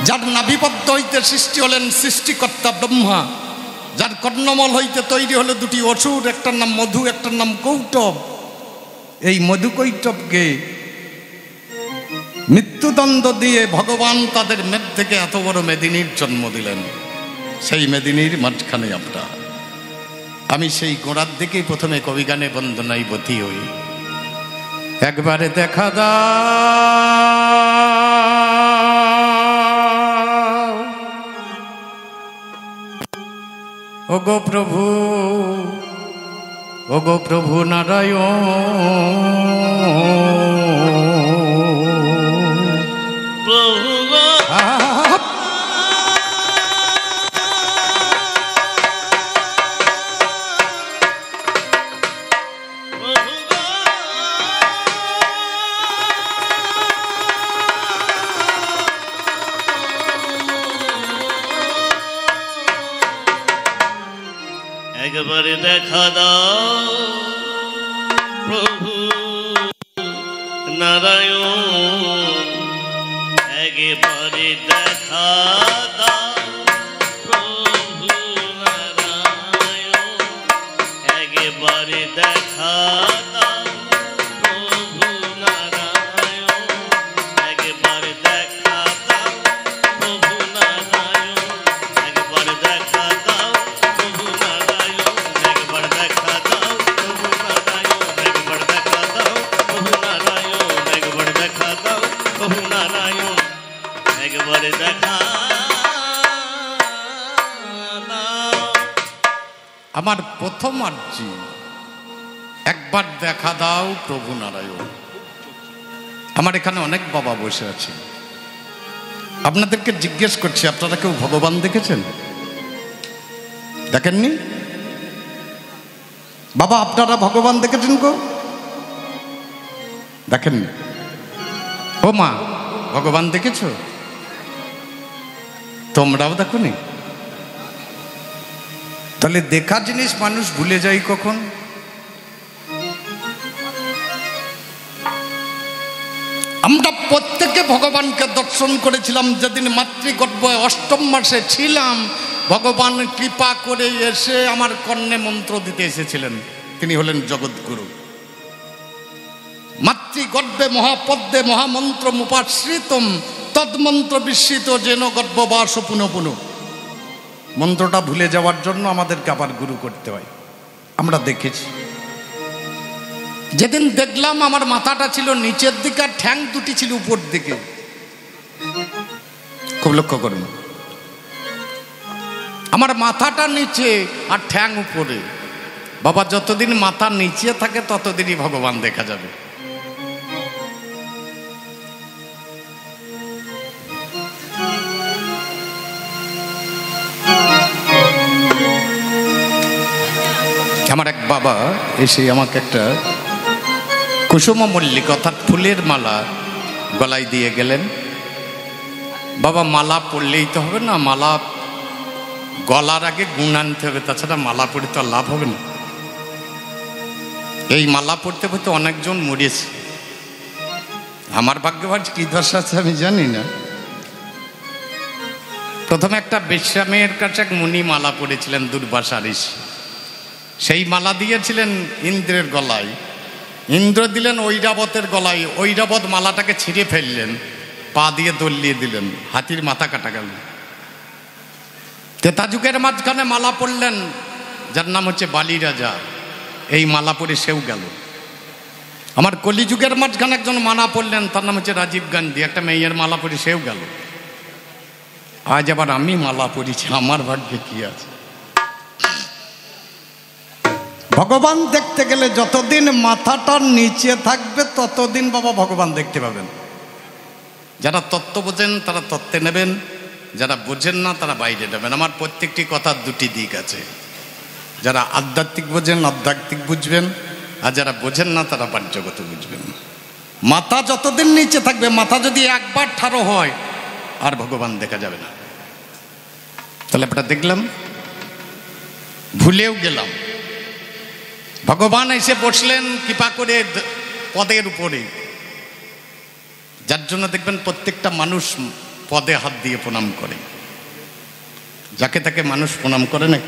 যার নাভিপদ্ম হইতে সৃষ্টি হলেন সৃষ্টিকর্তা ব্রহ্মা, যার কর্ণমল হইতে তৈরি হলো দুটি অসুর, একটার নাম মধু, একটার নাম কৌটব। এই মধু কৌটবকে মৃত্যুদণ্ড দিয়ে ভগবান তাদের মেদ থেকে এত বড় মেদিনীর জন্ম দিলেন। সেই মেদিনীর মাঝখানে আমরা, আমি সেই গোড়ার দিকেই প্রথমে কবিগানে বন্দনায় বতী হই। একবারে দেখা দাও ও গো প্রভু, ও গো প্রভু নারায়ণ, প্রভু একবারে দেখা দাও প্রভু নারায়ণ, একবারে দেখা দাও প্রভু নারায়ণ, একবারে দেখা দাও প্রভু নারায়ণ, একবারে দেখা দাও প্রভু নারায়ণ, একবারে দেখা দাও প্রভু নারায়ণ, একবার দেখা দাও প্রভু নারায়ণ, একবার দেখা দাও প্রভু নারায়ণ, একবার দেখা দাও প্রভু নারায়ণ, একবারে দেখা দাও। আমার প্রথম আর্জি, একবার দেখা দাও প্রভু নারায়ণ। আমার এখানে অনেক বাবা বসে আছে, আপনাদেরকে জিজ্ঞেস করছি, আপনারা কেউ ভগবান দেখেছেন? দেখেননি? বাবা আপনারা ভগবান দেখেছেন গো? দেখেননি? ও মা ভগবান দেখেছো? তোমরাও দেখোনি? তাহলে দেখা জিনিস মানুষ ভুলে যায় কখন? আমরা প্রত্যেকে ভগবানকে দর্শন করেছিলাম যেদিন মাতৃগর্ভে অষ্টম মাসে ছিলাম। ভগবান কৃপা করে এসে আমার কর্ণে মন্ত্র দিতে এসেছিলেন। তিনি হলেন জগৎগুরু। মাতৃগর্ভে মহাপদ্মে মহামন্ত্র মুপাশ্রিতম তন্মন্ত্র বিস্মিত যেন গর্ভবাস পুনঃ পুনঃ। মন্ত্রটা ভুলে যাওয়ার জন্য আমাদেরকে আবার গুরু করতে হয়। আমরা দেখেছি। যেদিন দেখলাম আমার মাথাটা ছিল নিচের দিকে আর ঠ্যাং দুটি ছিল উপর দিকে, খুব লক্ষ্য করুন, আমার মাথাটা নিচে আর ঠ্যাং উপরে। বাবা যতদিন মাথা নিচে থাকে ততদিনই ভগবান দেখা যাবে। আমার এক বাবা এসে আমাকে একটা কুসুম মল্লিক অর্থাৎ ফুলের মালা গলায় দিয়ে গেলেন। বাবা মালা পরলেই তো হবে না, মালা গলার আগে গুণ আনতে হবে, তাছাড়া মালা পরে তো লাভ হবে না। এই মালা পড়তে পড়তে অনেকজন মরেছে। আমার ভাগ্যবান কি দশা আছে আমি জানি না। প্রথমে একটা বেশ্যা মেয়ের কাছে এক মুনি মালা পড়েছিলেন দুর্বাসা ঋষি, সেই মালা দিয়েছিলেন ইন্দ্রের গলায়। ইন্দ্র দিলেন ঐরাবতের গলায়। ঐরাবত মালাটাকে ছিঁড়ে ফেললেন, পা দিয়ে দলিয়ে দিলেন, হাতির মাথা কাটা গেল। তেতা যুগের মাঝখানে মালা পড়লেন যার নাম হচ্ছে বালি রাজা, এই মালা পরে সেও গেল। আমার কলিযুগের মাঝখানে একজন মালা পড়লেন, তার নাম হচ্ছে রাজীব গান্ধী, একটা মেয়ের মালা পরে সেও গেল। আজ আবার আমি মালা পড়েছি, আমার ভাগ্যে কি আছে? ভগবান দেখতে গেলে যতদিন মাথাটা নিচে থাকবে ততদিন বাবা ভগবান দেখতে পাবেন। যারা তত্ত্ব বোঝেন তারা তত্ত্বে নেবেন, যারা বোঝেন না তারা বাইরে নেবেন। আমার প্রত্যেকটি কথার দুটি দিক আছে। যারা আধ্যাত্মিক বোঝেন আধ্যাত্মিক বুঝবেন, আর যারা বোঝেন না তারা বাহ্যগত বুঝবেন। মাথা যতদিন নিচে থাকবে, মাথা যদি একবার ঠাড়ো হয় আর ভগবান দেখা যাবে না। তাহলে আমরা দেখলাম, ভুলেও গেলাম। ভগবান এসে বসলেন কৃপা করে পদের উপরে। যার জন্য দেখবেন প্রত্যেকটা মানুষ পদে হাত দিয়ে প্রণাম করে, যাকে তাকে মানুষ প্রণাম করে না।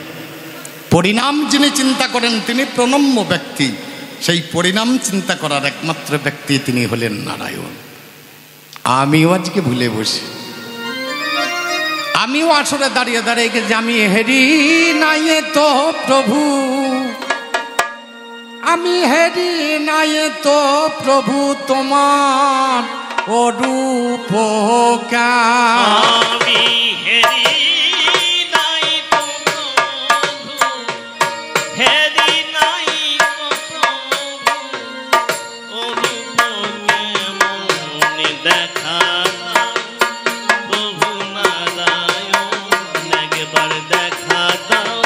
পরিণাম যিনি চিন্তা করেন তিনি প্রণম্য ব্যক্তি, সেই পরিণাম চিন্তা করার একমাত্র ব্যক্তি তিনি হলেন নারায়ণ। আমিও আজকে ভুলে বসি, আমিও আসলে দাঁড়িয়ে দাঁড়িয়ে গেছি, আমি হেরি নাই তো প্রভু, আমি হেরি নাই তো প্রভু তোমার অরূপ আমি হেরি নাই তো প্রভু, হেরি নাই তো প্রভু, অরূপ কেমন দেখা দাও প্রভু নারায়ণ, একবার দেখা দাও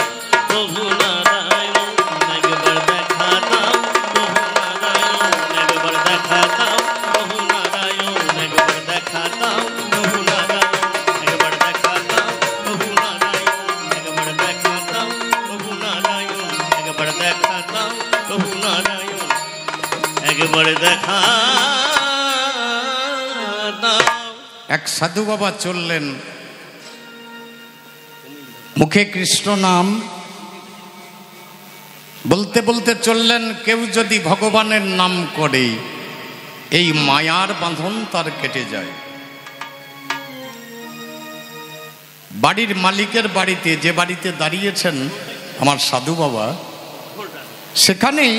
প্রভু নারায়ণ, একবার দেখা দাও প্রভু নারায়ণ, একবার দেখা দাও প্রভু নারায়ণ, একবার দেখা দাও প্রভু নারায়ণ, একবার দেখা দাও প্রভু নারায়ণ, একবার দেখা দাও প্রভু নারায়ণ, একবার দেখা দাও প্রভু নারায়ণ, একবার দেখা দাও। এক সাধু বাবা চললেন, মুখে কৃষ্ণ নাম বলতে বলতে চললেন। কেউ যদি ভগবানের নাম করে এই মায়ার বাঁধন তার কেটে যায়। বাড়ির মালিকের বাড়িতে, যে বাড়িতে দাঁড়িয়েছেন আমার সাধু বাবা, সেখানেই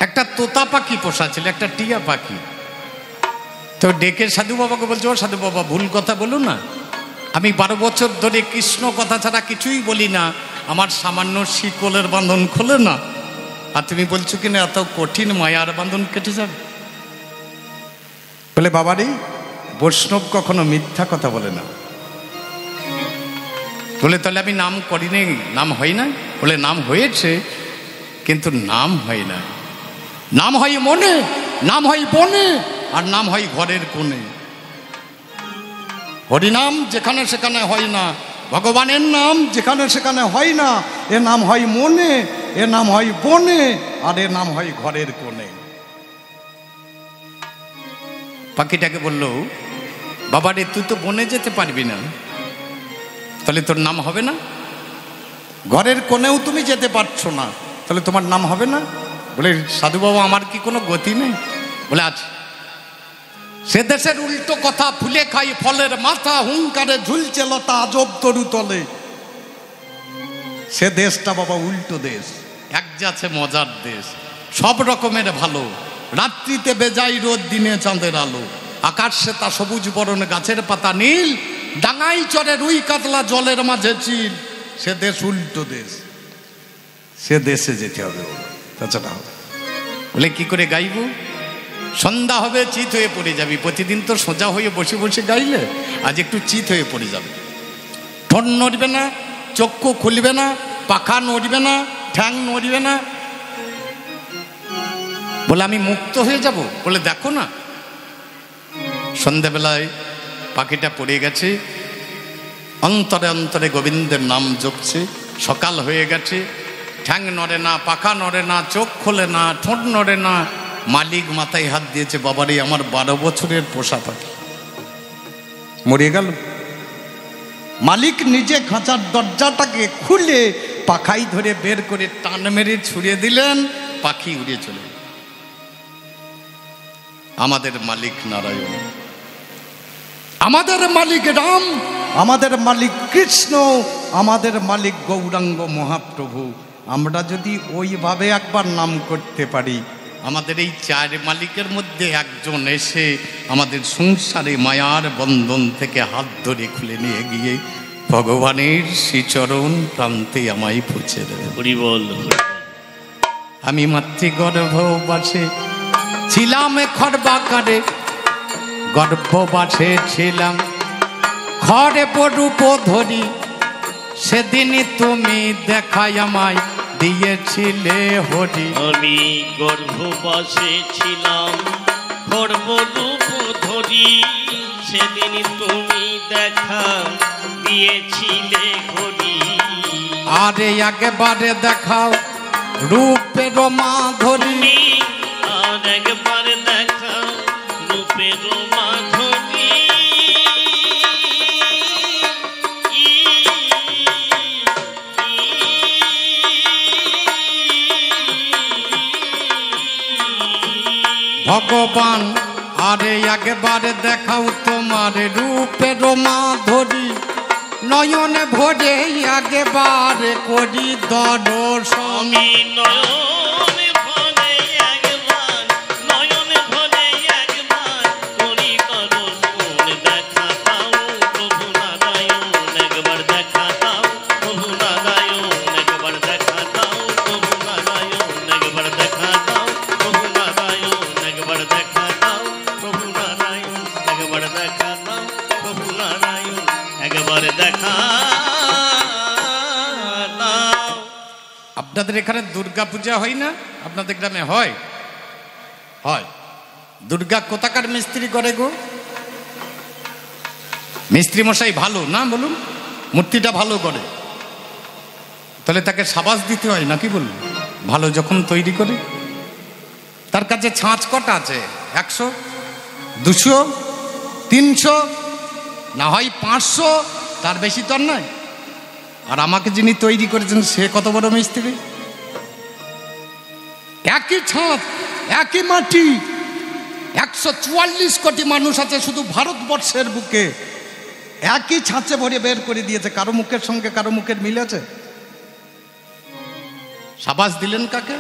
একটা তোতা পাখি পোষা ছিল, একটা টিয়া পাখি। তো ডেকে সাধু বাবাকে বলছে, ও সাধু বাবা, ভুল কথা বলো না, আমি 12 বছর ধরে কৃষ্ণ কথা ছাড়া কিছুই বলি না, আমার সামান্য শিকলের বাঁধন খোলে না, আর তুমি বলছো কিনা এত কঠিন মায়ার বাঁধন কেটে যাবে। বলে, বাবারি, বৈষ্ণব কখনো মিথ্যা কথা বলে না। বলে, তাহলে আমি নাম করিনি, নাম হয় না? বলে, নাম হয়েছে, কিন্তু নাম হয় না। নাম হয় মনে, নাম হয় বনে, আর নাম হয় ঘরের কোণে। হরিনাম যেখানে সেখানে হয় না, ভগবানের নাম যেখানে সেখানে হয় না। এ নাম হয় মনে, এ নাম হয় বনে, আর এ নাম হয় ঘরের কোণে। পাখিটাকে বলল, বাবা রে, তুই তো বনে যেতে পারবি না, তাহলে তোর নাম হবে না। ঘরের কোণেও তুমি যেতে পারছো না, তাহলে তোমার নাম হবে না। বলে, সাধু বাবা, আমার কি কোনো গতি নেই? বলে, আছে। সে দেশের উল্টো কথা, ফুলে খাই ফলের মাথা, হুঙ্কারে ঝুলছে লতা আজব তরু তলে। সে দেশটা বাবা উল্টো দেশ, এক যাচ্ছে মজার দেশ, সব রকমের ভালো। রাত্রিতে বেজাই রোদ, দিনে চাঁদের আলো, আকাশ শ্বেতা সবুজ বরণ, গাছের পাতা নীল, ডাঙাই চরে রুই কাতলা, জলের মাঝে চিল। সে দেশ উল্টো দেশ, সে দেশে যেতে হবে, তাছাড়া হবে। বলে, কি করে গাইব? সন্ধ্যা হবে, চিত হয়ে পড়ে যাবি। প্রতিদিন তো সোজা হয়ে বসে বসে গাইলে আজ একটু চিত হয়ে পড়ে যাবে। ঠোঁট নড়বে না, চক্ষু খুলবে না, পাখা নড়বে না, ঠ্যাং নড়বে না। বলে, আমি মুক্ত হয়ে যাব? বলে, দেখো না। সন্ধ্যাবেলায় পাখিটা পড়ে গেছে, অন্তরে অন্তরে গোবিন্দের নাম জপছে। সকাল হয়ে গেছে, ঠ্যাং নড়ে না, পাখা নড়ে না, চোখ খোলে না, ঠোঁট নড়ে না। মালিক মাথায় হাত দিয়েছে, বাবারে, আমার 12 বছরের পোষা পাখি মরে গেল। মালিক নিজে খাঁচার দরজাটাকে খুলে পাখাই ধরে বের করে টান মেরে ছুড়ে দিলেন, পাখি উড়ে চলে। আমাদের মালিক নারায়ণ, আমাদের মালিক রাম, আমাদের মালিক কৃষ্ণ, আমাদের মালিক গৌরাঙ্গ মহাপ্রভু। আমরা যদি ওইভাবে একবার নাম করতে পারি, আমাদের এই 4 মালিকের মধ্যে একজন এসে আমাদের সংসারে মায়ার বন্ধন থেকে হাত ধরে খুলে নিয়ে গিয়ে ভগবানের শ্রীচরণ প্রান্তে আমায় পৌঁছে দেবে। হরি বল। আমি মাতৃগর্ভবাসে ছিলাম, খড়বাকারে গর্ভবাসে ছিলাম, খড়ে পরূপ ধরি, সেদিন তুমি দেখাই আমায় দিয়েছিলে হরি। আমি গর্ভবাসে ছিলাম, গর্ভরূপ ধরি, সেদিন তুমি দেখা দিয়েছিলে হরি। আরে একবারে দেখাও রূপের মাধুরী, আর একবার দেখাও মাধুরী ভগবান আরে একবার দেখাও তোমার রূপের মাধুরী, নয়নে ভরে একবার করি দর্শন। আমি নয়নে ভরে একবার, নয়নে ভরে একবার করি দর্শন। দেখা দাও প্রভু নারায়ণ, একবার দেখা দাও প্রভু নারায়ণ, একবার দেখা দাও প্রভু নারায়ণ, একবার দেখা দাও প্রভু নারায়ণ, একবার দেখা দাও প্রভু নারায়ণ, একবার দেখা দাও প্রভু নারায়ণ, একবার দেখা দাও। আপনাদের এখানে দুর্গা পূজা হয় না? আপনাদের গ্রামে হয়? হয়। দুর্গা কোথাকার মিস্ত্রি করে গো? মিস্ত্রি মশাই ভালো না? বলুন, মূর্তিটা ভালো করে, তাহলে তাকে সাবাস দিতে হয় নাকি? বলুন, ভালো যখন তৈরি করে। তার কাছে ছাঁচ কটা আছে? 100, 200, 300, না হয় 500, তার বেশি তো আর নয়। আর আমাকে যিনি তৈরি করেছেন সে কত বড় মিস্ত্রি! একই ছাদ, একই মাটি, 144 কোটি মানুষ আছে শুধু ভারতবর্ষের বুকে, একই ছাঁচে ভরে বের করে দিয়েছে। কারো মুখের সঙ্গে কারো মুখের মিল আছে? সাবাস দিলেন কাকে?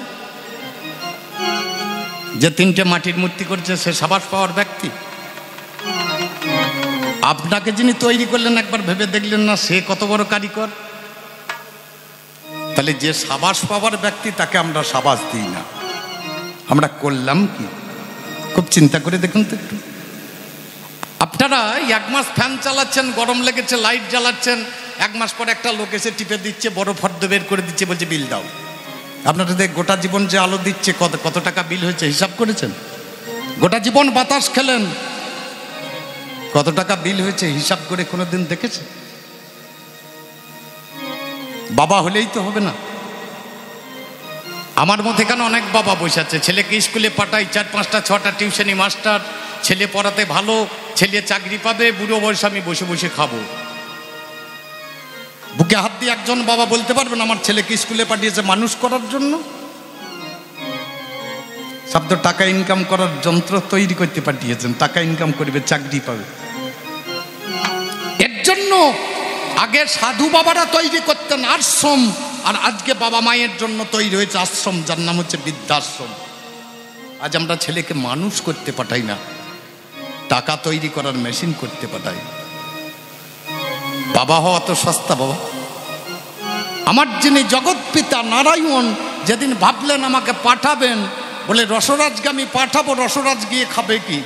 যে 3টে মাটির মূর্তি করছে সে সাবাস পাওয়ার ব্যক্তি। আপনাকে যিনি তৈরি করলেন একবার ভেবে দেখলেন না সে কত বড় কারিগর? তাহলে যে সাবাস পাওয়ার ব্যক্তি তাকে আমরা সাবাস দিই না, আমরা করলাম কি? খুব চিন্তা করে দেখুন তো একটু। আপনারা 1 মাস ফ্যান চালাচ্ছেন, গরম লেগেছে, লাইট জ্বালাচ্ছেন, 1 মাস পর একটা লোক এসে টিপে দিচ্ছে, বড় ফর্দ বের করে দিচ্ছে, বলছে বিল দাও। আপনাদের গোটা জীবন যে আলো দিচ্ছে কত টাকা বিল হয়েছে হিসাব করেছেন? গোটা জীবন বাতাস খেলেন, কত টাকা বিল হয়েছে হিসাব করে কোনোদিন দেখেছে? বাবা হলেই তো হবে না। আমার মধ্যে এখানে অনেক বাবা বসে আছে, ছেলেকে স্কুলে পাঠাই, 4-5টা 6টা টিউশনি মাস্টার, ছেলে পড়াতে ভালো, ছেলে চাকরি পাবে, বুড়ো বয়সে আমি বসে বসে খাবো। বুকে হাত দিয়ে একজন বাবা বলতে পারবেন আমার ছেলেকে স্কুলে পাঠিয়েছে মানুষ করার জন্য? সব তো টাকা ইনকাম করার যন্ত্র তৈরি করতে পাঠিয়েছেন, টাকা ইনকাম করবে, চাকরি পাবে। এর জন্য আগে সাধু বাবারা তৈরি করতেন আশ্রম, আর আজকে বাবা মায়ের জন্য তৈরি হয়েছে আশ্রম, যার নাম হচ্ছে বৃদ্ধাশ্রম। আজ আমরা ছেলেকে মানুষ করতে পাঠাই না, টাকা তৈরি করার মেশিন করতে পাঠাই। বাবা হওয়া তো সস্তা বাবা। আমার যিনি জগৎ পিতা নারায়ণ যেদিন ভাবলেন আমাকে পাঠাবেন, বলে রসরাজকে আমি পাঠাবো, রসরাজ গিয়ে খাবে কি?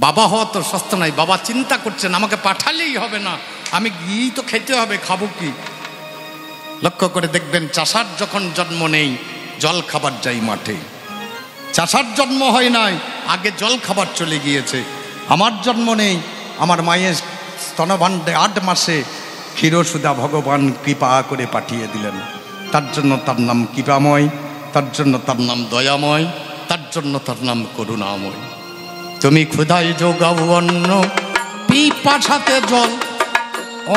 বাবা হওয়া তো সস্তা নাই। বাবা চিন্তা করছেন আমাকে পাঠালেই হবে না, আমি গিয়েই তো খেতে হবে, খাবো কি? লক্ষ্য করে দেখবেন, চাষার যখন জন্ম নেই জল খাবার যাই মাঠে। চাষার জন্ম হয় নাই, আগে জল খাবার চলে গিয়েছে। আমার জন্ম নেই, আমার মায়ের স্তনভাণ্ডে 8 মাসে ক্ষীরসুধা ভগবান কৃপা করে পাঠিয়ে দিলেন। তার জন্য তার নাম কৃপাময়, তার জন্য তার নাম দয়াময়, তার জন্য তার নাম করুণাময়। তুমি ক্ষুধায় যোগাও অন্ন, পিপাসাতে জল,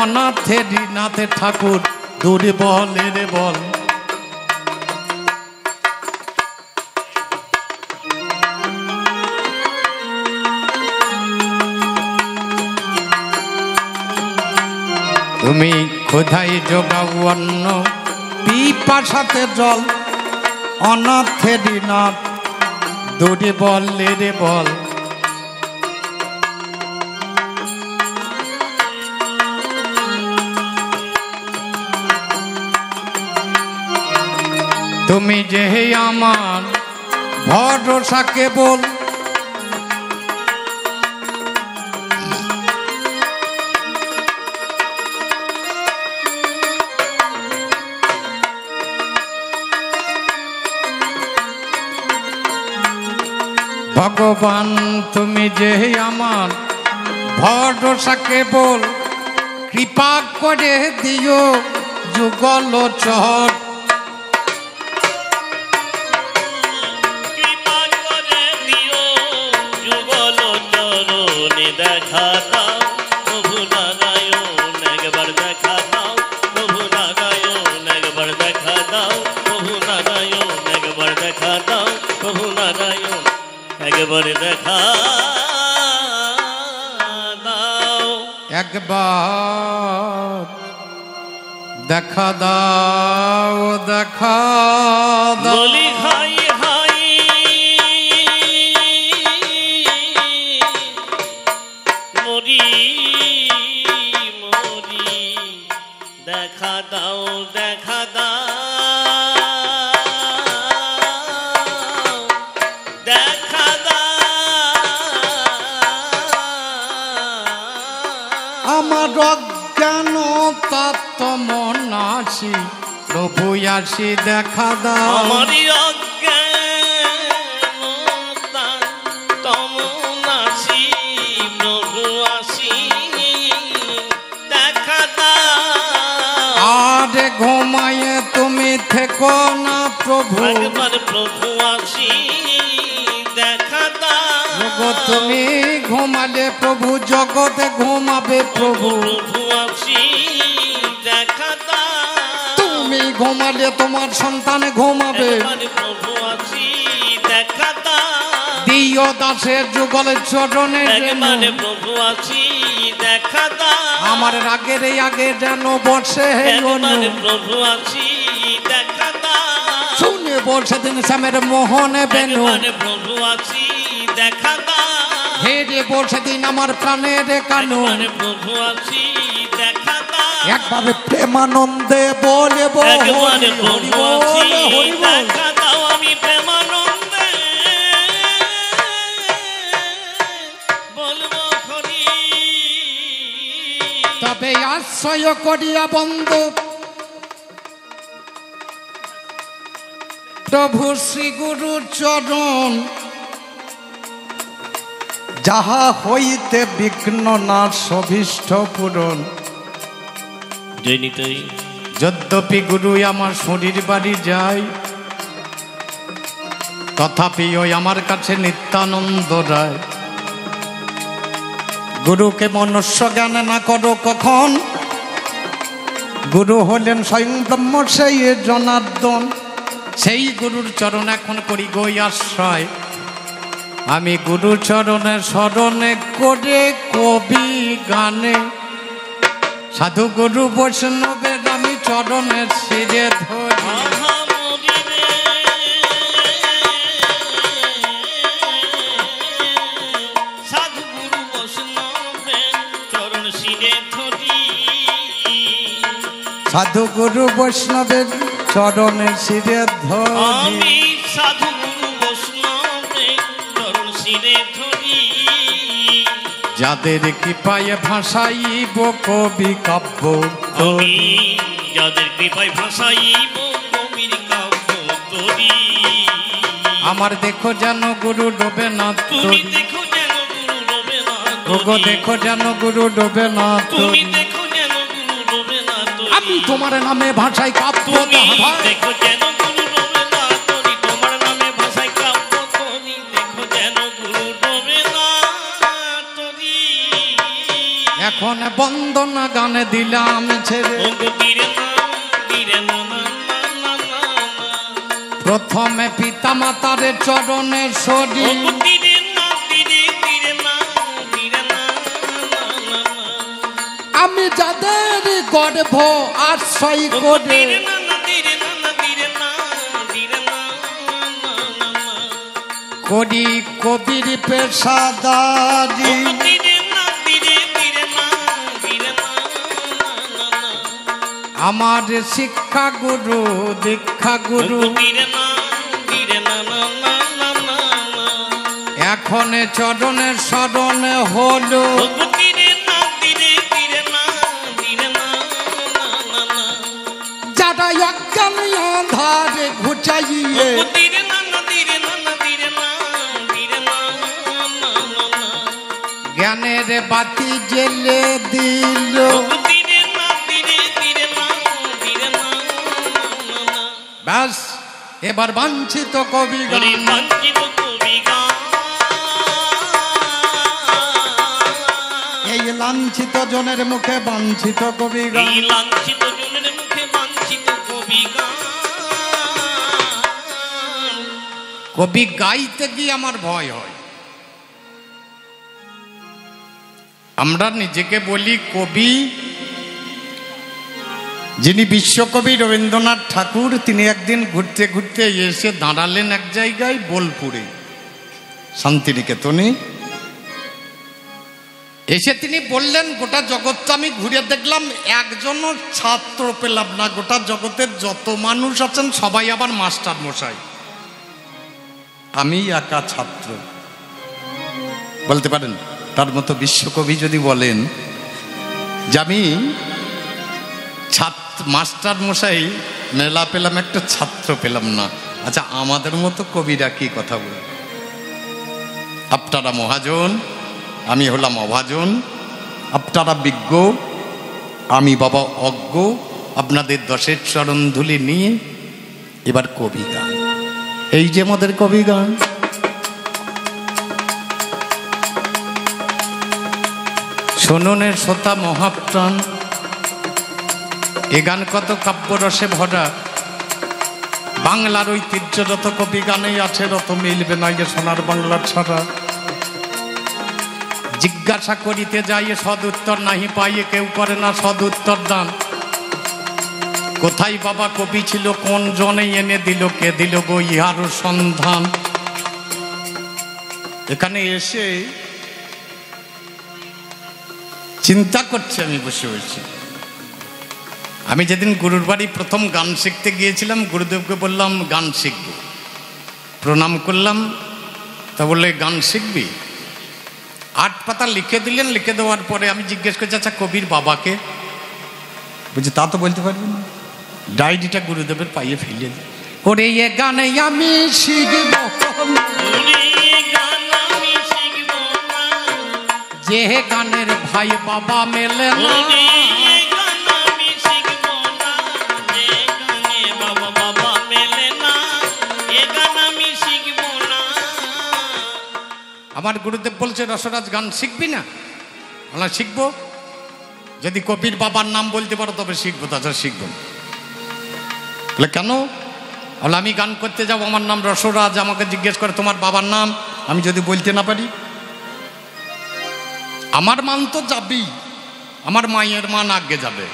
অনাথে ঋণাথে ঠাকুর দুর্বলের বল। তুমি ক্ষুধায় যোগাও অন্ন, পিপাসাতে জল, অনাথে ঋণাথ দুর্বলের বল। তুমি যে আমার ভরসা কেবল, ভগবান তুমি যে আমার ভরসা কেবল, কৃপা করে দিও যুগল চর। কৃপা করে দিও যুগল দেখা দাও প্রভু নারায়ণ একবার দেখা দাও প্রভু নারায়ণ একবার দেখা দাও প্রভু নারায়ণ একবার দেখা দাও প্রভু নারায়ণ একবার দেখা দাও একবার দেখা দাও দেখা দাও বলি হাই হাই মরি মরি দেখা দাও দেখা দাও দেখা দাও আমার অজ্ঞান তত্ত্ব মনাসি প্রভু আসি দেখা দাও আমারই অজ্ঞানতা তমনাসি প্রভু আসি দেখা দাও আরে ঘুমায়ে তুমি থেকো না প্রভু একবার প্রভু আসি দেখা দাও তুমি ঘুমালে প্রভু জগতে ঘুমাবে প্রভু প্রভু আসি দেখা দাও তুমি ঘুমালে তোমার সন্তান ঘুমাবে একবার প্রভু আসি দেখা দাও দিও দাসের যুগল চরণে একবার প্রভু আসি দেখা দাও আমার রাগের এই আগে যেন বসে একবার প্রভু আসি দেখা দাও শুনে বসে দিন শ্যামের মোহনে বেনু একবার প্রভু আসি দেখা দাও হে রে বসে দিন আমার প্রাণের কানু একবার প্রভু আসি দেখা দাও একবার প্রেমানন্দে বলে একবার প্রভু আসি দেখা দাও আমি প্রেমানন্দে বলবো হরি তবে আশ্রয় করিয়া বন্ধু প্রভু শ্রী গুরু চরণ যাহা হইতে বিঘ্ন না সভিষ্ট পূরণ জয় নিতাই যদ্যপি গুরু আমার শরীর বাড়ি যায় তথাপি ওই আমার কাছে নিত্যানন্দ রায় গুরুকে মনুষ্য জ্ঞান না করো কখন গুরু হলেন স্বয়ং ব্রহ্ম সেই জনার্দন সেই গুরুর চরণ এখন করি গই আশ্রয় আমি গুরু চরণে স্মরণে করে কবি গানে সাধু গুরু বৈষ্ণবের আমি চরণের শিরে ধরি সাধু গুরু বৈষ্ণবের চরণ শিরে ধরি সাধু গুরু বৈষ্ণবের চরণের শিরে ধরি আমি সাধু গুরু বৈষ্ণবের চরণ শিরে ধরি যাদের কৃপায় ভাষাইব কবি কাব্য আমি যাদের কৃপায় ভাষাইব কবির কাব্য তরি আমার দেখো যেন গুরু ডোবে না তুমি তরি দেখো যেন গুরু ডোবে না ওগো দেখো যেন গুরু ডোবে না তুমি তরি দেখো যেন গুরু ডোবে না আমি তোমার নামে ভাষায় কাব্য তুমি তাহার দেখো যেন গুরু ডোবে না তরি তোমার নামে ভাষায় কাব্য তরি দেখো যেন গুরু ডোবে না তরি এখন বন্দনা গানে দিলাম ছেড়ে ওগো তীরে না না না না না প্রথমে পিতা মাতার চরণে সরি ওগো তীরে না না না আমি যাদের গর্ভ আশ্রয় ওগো করে তীরে না করি কবির পেশাদারি ওগো তীরে না আমার শিক্ষা গুরু দীক্ষা গুরু ওগো তীরে না এখন চরণে স্মরণে হলো ওগো তীরে না যারা অজ্ঞান আধারে ঘুচাইয়ে ওগো তীরে না জ্ঞানের বাতি জেলে দিল ওগো তীরে না ব্যাস এবার বাঞ্ছিত কবি হরি গান বাঞ্ছিত কবি গান লাঞ্ছিত জনের মুখে বাঞ্ছিত কবি গান। এই লাঞ্ছিত জনের মুখে বাঞ্ছিত কবি গান। কবি গাইতে গিয়ে আমার ভয় হয়। আমরা নিজেকে বলি কবি। যিনি বিশ্বকবি রবীন্দ্রনাথ ঠাকুর, তিনি একদিন ঘুরতে ঘুরতে এসে দাঁড়ালেন এক জায়গায় বোলপুরে, শান্তিনিকেতনে। এসে তিনি বললেন, গোটা জগৎটা আমি ঘুরে দেখলাম, একজনও ছাত্র পেলাম না। গোটা জগতের যত মানুষ আছেন সবাই আবার মাস্টার মশাই, আমি একা ছাত্র। বলতে পারেন তার মতো বিশ্বকবি যদি বলেন যে আমি মাস্টার মশাই মেলা পেলাম, একটা ছাত্র পেলাম না। আচ্ছা, আমাদের মতো কবিরা কি কথা বলে? আপনারা মহাজন, আমি হলাম অভাজন। আপনারা বিজ্ঞ, আমি বাবা অজ্ঞ। আপনাদের দশের চরণ ধুলি নিয়ে এবার কবি গান। এই যে আমাদের কবি গান। শোননের শ্রোতা মহাপ্রাণ, এ গান কত কাব্যরসে ভরা। বাংলার ঐতিহ্যরত কবি গানেই আছে রত, মিলবে না যে সোনার বাংলা ছাড়া। জিজ্ঞাসা করিতে যাইয়ে সদ উত্তর নাহি পাইয়ে, কেউ করে না সদ উত্তর দান। কোথায় বাবা কবি ছিল, কোন জনে এনে দিল, কে দিল গো ইহার সন্ধান। এখানে এসে চিন্তা করছে, আমি বসে বসে। আমি যেদিন গুরুর বাড়ি প্রথম গান শিখতে গিয়েছিলাম, গুরুদেবকে বললাম গান শিখব। প্রণাম করলাম, তা বললে গান শিখবি? 8 পাতা লিখে দিলেন। লিখে দেওয়ার পরে আমি জিজ্ঞেস করছি, আচ্ছা কবির বাবাকে? বলছি তা তো বলতে পারবি না। ডায়েরিটা গুরুদেবের পাইয়ে ফেলে দিই। ওরে এ গানে আমি শিখব, যে গানের ভাই বাবা মেলে না। আমার গুরুদেব বলছে, রসরাজ গান শিখবি না? আমরা শিখবো, যদি কবির বাবার নাম বলতে পারো তবে শিখবো, তাছাড়া শিখবো না। বলে কেন? বলে আমি গান করতে যাবো, আমার নাম রসরাজ, আমাকে জিজ্ঞেস করে তোমার বাবার নাম, আমি যদি বলতে না পারি, আমার মান তো যাবেই, আমার মায়ের মান আগে যাবে।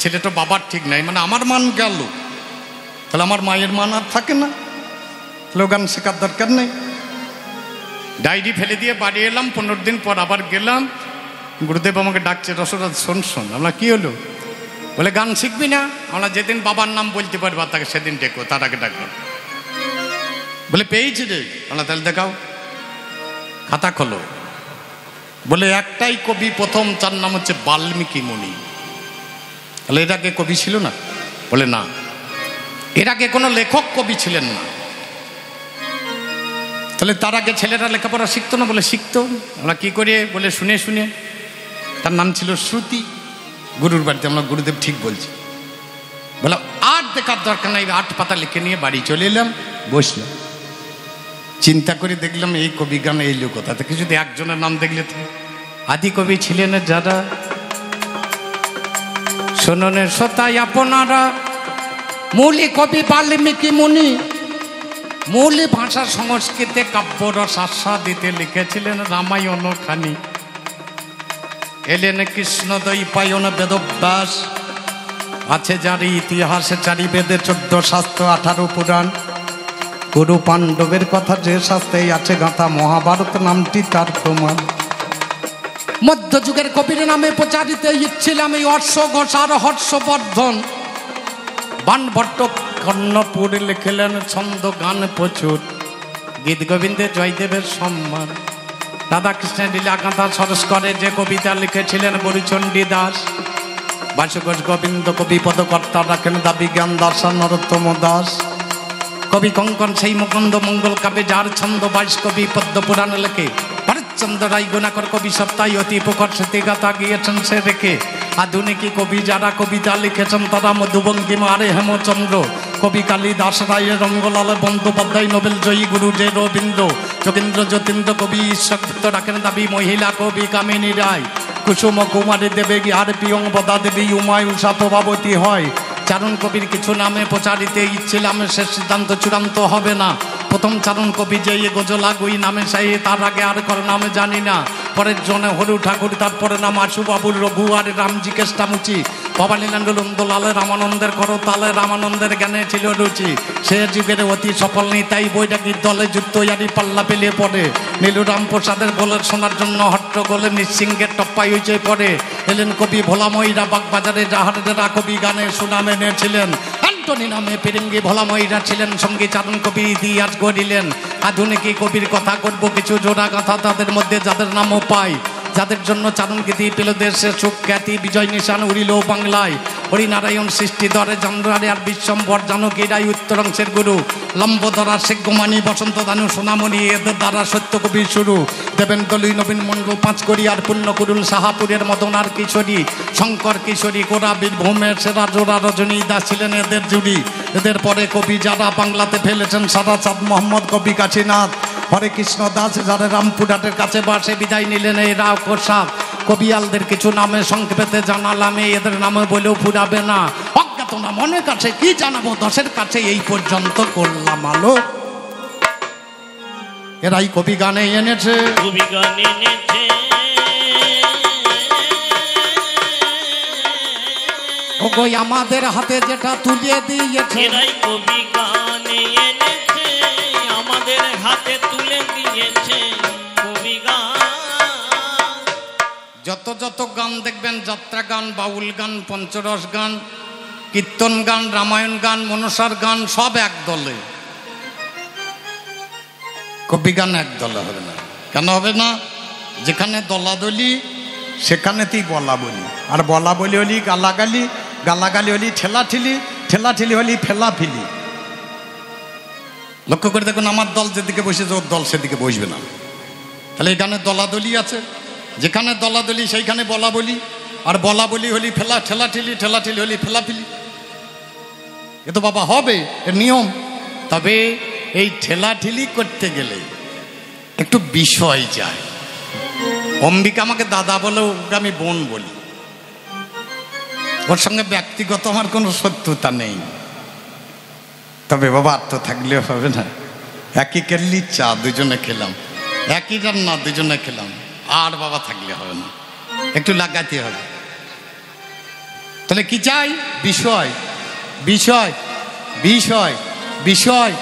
ছেলেটা বাবার ঠিক নাই, মানে আমার মান গেল, তাহলে আমার মায়ের মান আর থাকে না, তাহলে গান শেখার দরকার নেই। ডায়েরি ফেলে দিয়ে বাড়ি এলাম। 15 দিন পর আবার গেলাম, গুরুদেব আমাকে ডাকছে, রসরাজ শোন শোন। আমরা কি হলো? বলে গান শিখবি না? আমরা যেদিন বাবার নাম বলতে পারবা তাকে সেদিন ডেকো, তার আগে ডাকবো। বলে পেয়েছি রে। আমরা তাহলে দেখাও, খাতা খোলো। বলে একটাই কবি প্রথম, তার নাম হচ্ছে বাল্মীকি মুনি। তাহলে এর আগে কবি ছিল না? বলে না, এর আগে কোনো লেখক কবি ছিলেন না। তাহলে তার আগে ছেলেরা লেখাপড়া শিখতো না? বলে শিখতো। আমরা কি করে? বলে শুনে শুনে। তার নাম ছিল শ্রুতি। গুরুর বাড়িতে আমরা, গুরুদেব ঠিক বলছি। বলে আর দেখার দরকার নাই, 8 পাতা লিখে নিয়ে বাড়ি চলে এলাম, বসলাম। চিন্তা করে দেখলাম এই কবি গান এলো কোথা থেকে? যদি একজনের নাম দেখলে তো আদি কবি ছিলেন যারা। শোননের শ্রোতায় আপনারা, মূলী কবি বাল্মীকি মুনি। মূলী ভাষা সংস্কৃতে কাব্যরস আস্বাদিতে লিখেছিলেন রামায়ণ খানি। এলেন কৃষ্ণদ্বৈপায়ন বেদব্যাস, আছে যার ইতিহাসে 4 বেদে 14 শাস্ত্র 18 পুরাণ। গুরু পাণ্ডবের কথা যে শাস্ত্রেই আছে গাঁথা, মহাভারত নামটি তার প্রমাণ। মধ্যযুগের কবির নামে প্রচারিত ইচ্ছিলাম এই হর্ষঘোষার হর্ষবর্ধন। বাণভট্ট কর্ণপুর লিখিলেন ছন্দ গান প্রচুর, গীত গোবিন্দে জয়দেবের সম্মান। রাধাকৃষ্ণের লীলা গাঁথা সরস করে যে কবিতা লিখেছিলেন বরিচণ্ডী দাস। বাসুঘোষ গোবিন্দ কবি পদকর্তা রাখেন দাবি জ্ঞান দর্শন নরোত্তম দাস। কবি কঙ্কন সেই মুকুন্দ মঙ্গল কাব্যে যার ছন্দ 22 কবি পদ্ম পুরাণ লেখে। ভরতচন্দ্র রায় গুণাকর কবি সপ্তাহে অতি প্রকট সতীগাথা গিয়েছেন সে রেখে। আধুনিক কবি যারা কবিতা লিখেছেন তারা মধুবঙ্কিম আরে হেমচন্দ্র। কবি কালিদাস রায়, রঙ্গলাল বন্দ্যোপাধ্যায়, নোবেল জয়ী গুরু যে রবীন্দ্র। যোগেন্দ্র যতীন্দ্র কবি ঈশ্বর রাখেন দাবি মহিলা কবি কামিনী রায়। কুসুম কুমারী দেবে আর পিয়ং বদা দেবী উমায় উষা প্রভাবতী হয়। চারণ কবির কিছু নামে প্রচারিতে ইচ্ছিলাম, সে সিদ্ধান্ত চূড়ান্ত হবে না। প্রথম চারণ কবি যে গজলা গুই নামে সাই, তার আগে আর কারো নামে জানি না। পরের জনে হরু ঠাকুর, তারপরে নাম আশুবাবুর রঘু আর রামজি কেষ্টামুচি। ভবানীলাল দোলালে রামানন্দের করতালে, রামানন্দের জ্ঞানে ছিল রুচি। সে যুগের অতি সফল নিতাই বৈরাগীর দলে যুক্ত ইয়ারি পাল্লা পেলে পড়ে। নীলুরাম প্রসাদের বলে শোনার জন্য হট্টগোলে নৃসিংহের টপ্পাই হইচে পড়ে। এলেন কবি ভোলাময়ীরা বাগবাজারে, যাহারা কবি গানে সুনাম এনেছিলেন। অ্যান্টনি নামে ফিরিঙ্গি ভোলাময়ীরা ছিলেন সঙ্গী চারণ কবি ইতিহাস গড়িলেন। আধুনিক কবির কথা করব কিছু জোড়া কথা, তাদের মধ্যে যাদের নামও পাই, যাদের জন্য চারণ গীতি পেল দেশে সুখ খ্যাতি, বিজয় নিশান উড়িল বাংলায়। হরিনারায়ণ সৃষ্টি দরে চন্দ্রারে আর বিশ্বম্বর জানকী রায় উত্তরাংশের গুরু। লম্বধরা শেখ গোমানি বসন্ত দানু সোনামণি, এদের দ্বারা সত্য কবির শুরু। দেবেন দলুই নবীন মণ্ডল পাঁচকড়ি আর পুণ্যকুরুল সাহাপুরের মদন আর কিশোরী। শঙ্কর কিশোরী কোরা বীরভূমের সেরা জোড়া রজনী দাস ছিলেন এদের জুড়ি। এদের পরে কবি যারা বাংলাতে ফেলেছেন সারা চাঁদ মোহাম্মদ কবি কাশীনাথ। হরে কৃষ্ণ দাস যারা রামপুরহাটের কাছে বাসে বিদায় নিলেন এই রাও প্রসাদ। কবিয়ালদের কিছু নামে সংক্ষেপে জানালামে, এদের নামে বলেও ফুরাবে না। অজ্ঞাত না মনের কাছে কি জানাবো, দশের কাছে এই পর্যন্ত করলাম আলো। এরাই কবি গানে এনেছে, কবি গানে এনেছে। ওগো আমাদের হাতে যেটা তুলিয়ে দিয়েছে, এরাই কবি গানে এনেছে, আমাদের হাতে তুলে দিয়েছে কবি গান। যত যত গান দেখবেন, যাত্রা গান, বাউল গান, পঞ্চরস গান, কীর্তন গান, রামায়ণ গান, মনসার গান, সব এক দলে। কবি গান এক দলে হবে না। কেন হবে না? যেখানে দলাদলি সেখানে তুই বলা বলি, আর বলা বলি হলি গালাগালি, গালাগালি হলি ঠেলাঠেলি, ঠেলাঠেলি হলি ফেলাফেলি। লক্ষ্য করে দেখুন, আমার দল যেদিকে বসেছে ওর দল সেদিকে বসবে না। তাহলে এখানে দলাদলি আছে, যেখানে দলাদলি সেইখানে বলা বলি, আর বলা বলি হলি ঠেলাঠেলি, ঠেলাঠেলি হলি ফেলাফেলি। এ তো বাবা হবে, এর নিয়ম। তবে এই ঠেলাঠেলি করতে গেলে একটু বিষয় যায়। অম্বিকা আমাকে দাদা বলে, ওকে আমি বোন বলি। ওর সঙ্গে ব্যক্তিগত আমার কোনো শত্রুতা নেই। তবে বাবা আর তো থাকলেও হবে না। একই কেটলি চা দুজনে খেলাম, একই রান্না দুজনে খেলাম, আর বাবা থাকলে হবে না, একটু লাগাতে হবে। তাহলে কি চাই? বিষয়, বিষয়, বিষয়, বিষয়,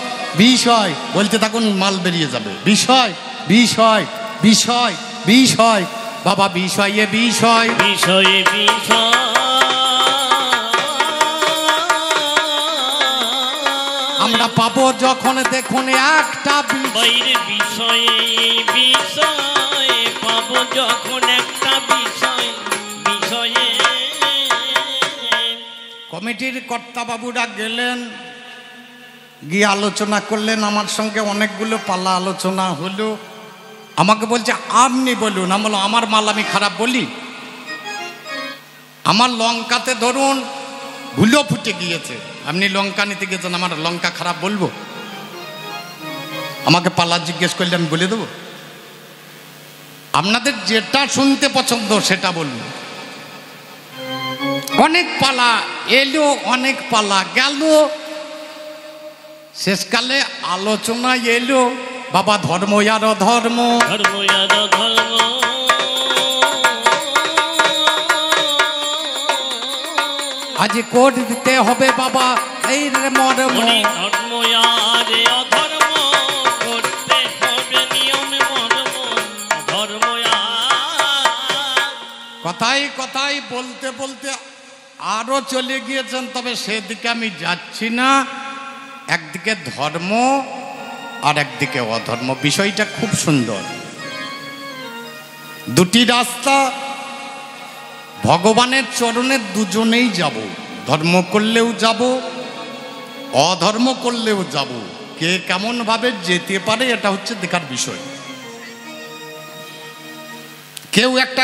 বিষয় বলতে থাকুন, মাল বেরিয়ে যাবে। বিষয়, বিষয়, বিষয়, বিষয়, বাবা বিষয়ে বিষয়, বিষয়ে বিষয়। আমরা পাবো যখন দেখুন একটা বাইরে বিষয়ে বিষয় পাবো যখন একটা বিষয় বিষয়ে। কমিটির কর্তাবাবুরা গেলেন, গিয়ে আলোচনা করলেন আমার সঙ্গে, অনেকগুলো পালা আলোচনা হলো। আমাকে বলছে আপনি বলুন। আমি বললাম আমার মাল আমি খারাপ বলি? আমার লঙ্কাতে ধরুন ভুলো ফুটে গিয়েছে, আপনি লঙ্কা নিতে গিয়েছেন, আমার লঙ্কা খারাপ বলবো? আমাকে পালা জিজ্ঞেস করলে আমি বলে দেবো? আপনাদের যেটা শুনতে পছন্দ সেটা বলুন। অনেক পালা এলো, অনেক পালা গেল, শেষকালে আলোচনা এলো বাবা ধর্ম আর অধর্ম, ধর্ম আর ধর্ম। আজ কোড দিতে হবে বাবা এই রে মর্ম। ধর্ম আর অধর্ম করতে হবে নিয়ম মর্ম। ধর্ম কথাই কথাই বলতে বলতে আরো চলে গিয়েছেন, তবে সেদিকে আমি যাচ্ছি না। একদিকে ধর্ম আর একদিকে অধর্ম, বিষয়টা খুব সুন্দর। দুটি রাস্তা, ভগবানের চরণে দুজনেই যাব। ধর্ম করলেও যাব, অধর্ম করলেও যাব। কে কেমন ভাবে যেতে পারে এটা হচ্ছে দেখার বিষয়। কেউ একটা